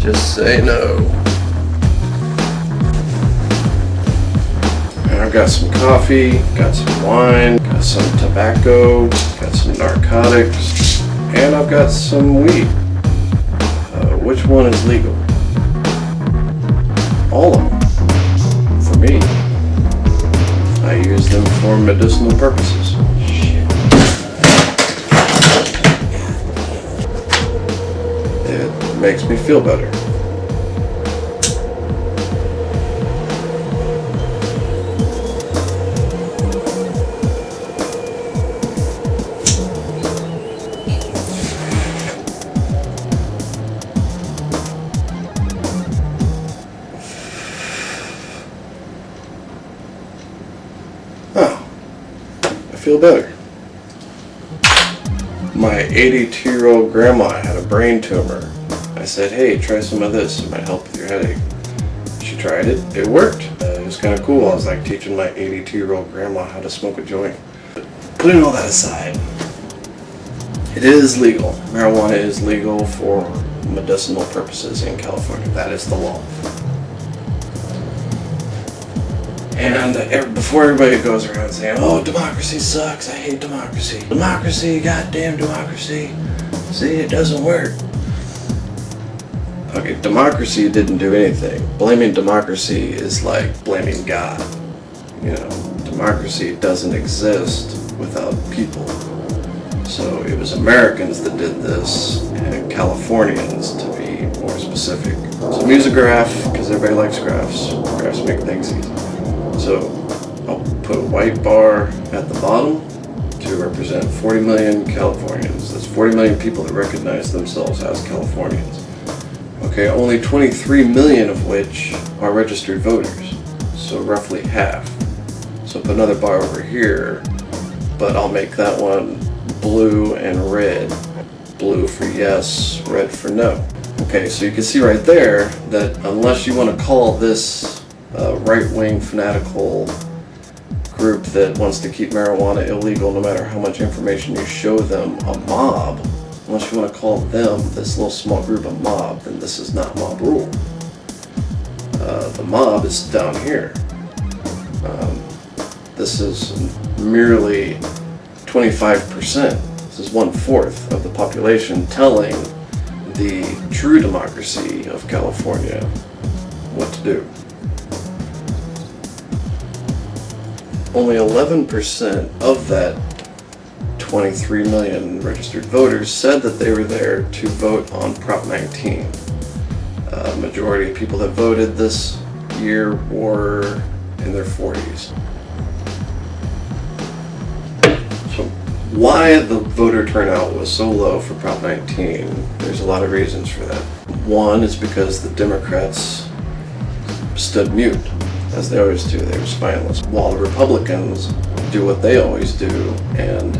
Just say no. And I've got some coffee, got some wine, got some tobacco, got some narcotics, and I've got some weed. Which one is legal? All of them. For me. I use them for medicinal purposes. Shit. It makes me feel better. Oh, I feel better. My 82-year-old grandma had a brain tumor. I said, hey, try some of this, it might help with your headache. She tried it, it worked. It was kind of cool. I was like teaching my 82-year-old grandma how to smoke a joint. But putting all that aside, it is legal. Marijuana is legal for medicinal purposes in California. That is the law. And before everybody goes around saying, oh, democracy sucks, I hate democracy. Democracy, goddamn democracy. See, it doesn't work. Okay, democracy didn't do anything. Blaming democracy is like blaming God. You know, democracy doesn't exist without people. So it was Americans that did this, and Californians to be more specific. So I'm using a graph because everybody likes graphs. Graphs make things easy. So I'll put a white bar at the bottom to represent 40 million Californians. That's 40 million people that recognize themselves as Californians. Okay, only 23 million of which are registered voters, so roughly half. So put another bar over here, but I'll make that one blue and red. Blue for yes, red for no. Okay, so you can see right there that unless you want to call this right-wing fanatical group that wants to keep marijuana illegal no matter how much information you show them a mob, unless you want to call them, this little small group, a mob, then this is not mob rule. The mob is down here. This is merely 25%. This is 1/4 of the population telling the true democracy of California what to do. Only 11% of that 23 million registered voters said that they were there to vote on Prop 19. Majority of people that voted this year were in their 40s. So why the voter turnout was so low for Prop 19, there's a lot of reasons for that. One is because the Democrats stood mute, as they always do. They were spineless, while the Republicans do what they always do and,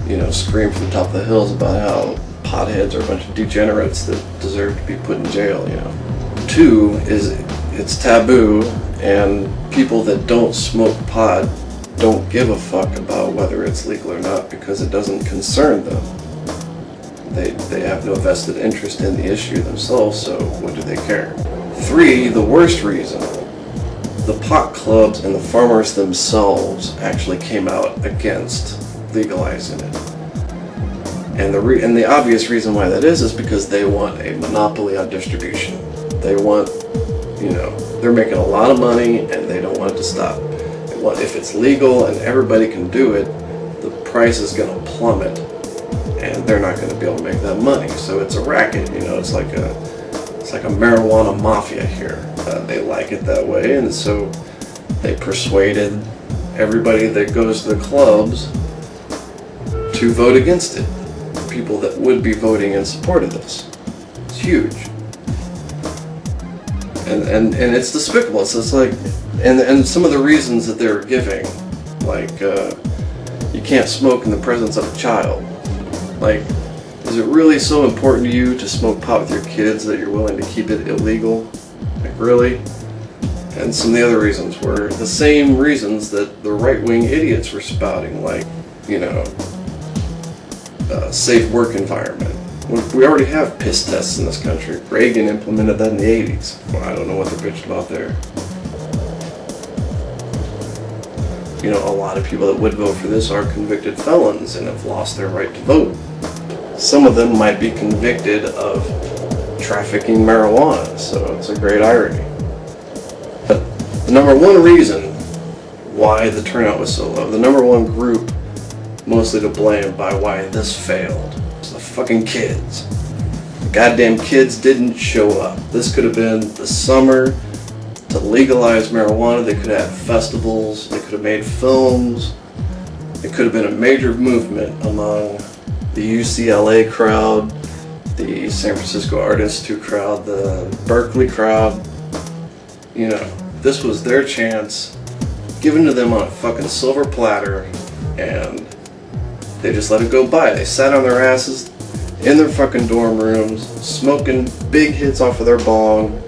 you know, scream from the top of the hills about how potheads are a bunch of degenerates that deserve to be put in jail, you know. Two is it's taboo, and people that don't smoke pot don't give a fuck about whether it's legal or not because it doesn't concern them. They have no vested interest in the issue themselves, so what do they care? Three, the worst reason, the pot clubs and the farmers themselves actually came out against legalizing it. And the obvious reason why that is because they want a monopoly on distribution. They want, you know, they're making a lot of money and they don't want it to stop. If it's legal and everybody can do it, the price is going to plummet and they're not going to be able to make that money. So it's a racket, you know, it's like a marijuana mafia here. They like it that way, and so they persuaded everybody that goes to the clubs to vote against it. People that would be voting in support of this. It's huge. And it's despicable. It's just like, and some of the reasons that they were giving, like you can't smoke in the presence of a child. Like, is it really so important to you to smoke pot with your kids that you're willing to keep it illegal? Like, really? And some of the other reasons were the same reasons that the right-wing idiots were spouting, like, you know, safe work environment. We already have piss tests in this country. Reagan implemented that in the 80s. Well, I don't know what they're bitching about there. You know, a lot of people that would vote for this are convicted felons and have lost their right to vote. Some of them might be convicted of trafficking marijuana, so it's a great irony. But the number one reason why the turnout was so low, the number one group mostly to blame by why this failed, was the fucking kids. The goddamn kids didn't show up. This could have been the summer to legalize marijuana. They could have had festivals, they could have made films, it could have been a major movement among the UCLA crowd, the San Francisco Art Institute crowd, the Berkeley crowd. You know, this was their chance, given to them on a fucking silver platter, and they just let it go by. They sat on their asses in their fucking dorm rooms, smoking big hits off of their bong,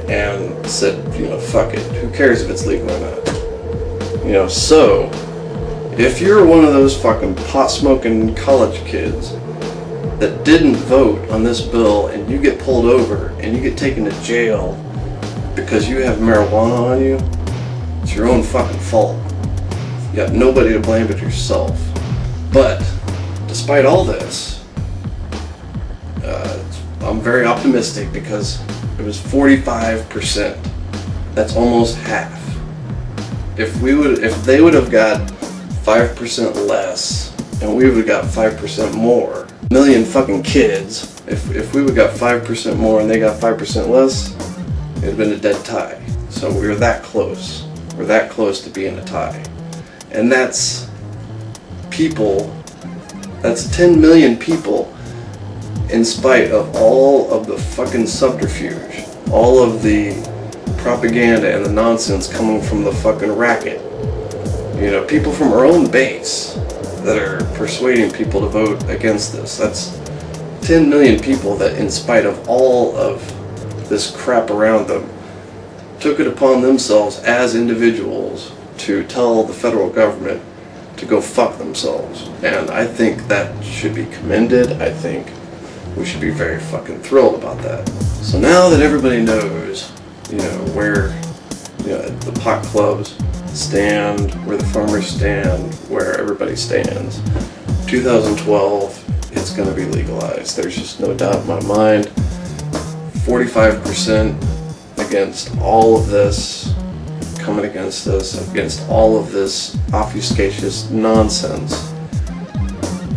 and said, you know, fuck it, who cares if it's legal or not? You know, so, if you're one of those fucking pot-smoking college kids that didn't vote on this bill and you get pulled over and you get taken to jail because you have marijuana on you, it's your own fucking fault. You got nobody to blame but yourself. But, despite all this, I'm very optimistic because it was 45%. That's almost half. If they would have got 5% less, and we would have got 5% more, a million fucking kids, if we would have got 5% more and they got 5% less, it would have been a dead tie. So we were that close. We're that close to being a tie. And that's people, that's 10 million people, in spite of all of the fucking subterfuge, all of the propaganda and the nonsense coming from the fucking racket. You know, people from our own base that are persuading people to vote against this. That's 10 million people that, in spite of all of this crap around them, took it upon themselves as individuals to tell the federal government to go fuck themselves. And I think that should be commended. I think we should be very fucking thrilled about that. So now that everybody knows, you know, where, you know, the pot clubs stand, where the farmers stand, where everybody stands, 2012, it's going to be legalized. There's just no doubt in my mind. 45% against all of this, coming against us, against all of this obfuscatious nonsense,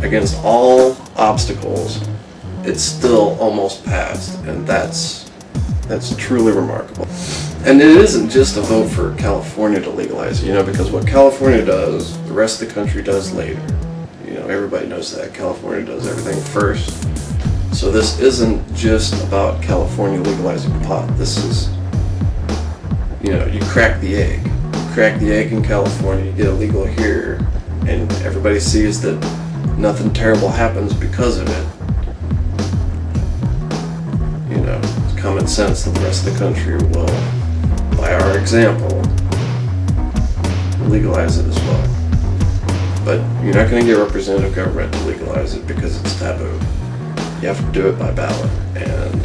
against all obstacles, it's still almost passed, and that's truly remarkable. And it isn't just a vote for California to legalize it, you know, because what California does, the rest of the country does later. You know, everybody knows that. California does everything first. So this isn't just about California legalizing pot. This is, you know, you crack the egg. You crack the egg in California, you get it legal here, and everybody sees that nothing terrible happens because of it. You know, it's common sense that the rest of the country will, by our example, legalize it as well. But you're not going to get representative government to legalize it because it's taboo. You have to do it by ballot. And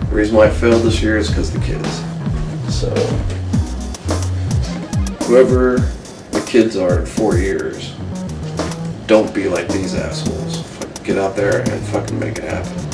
the reason why it failed this year is because of the kids. So, whoever the kids are in 4 years, don't be like these assholes. Get out there and fucking make it happen.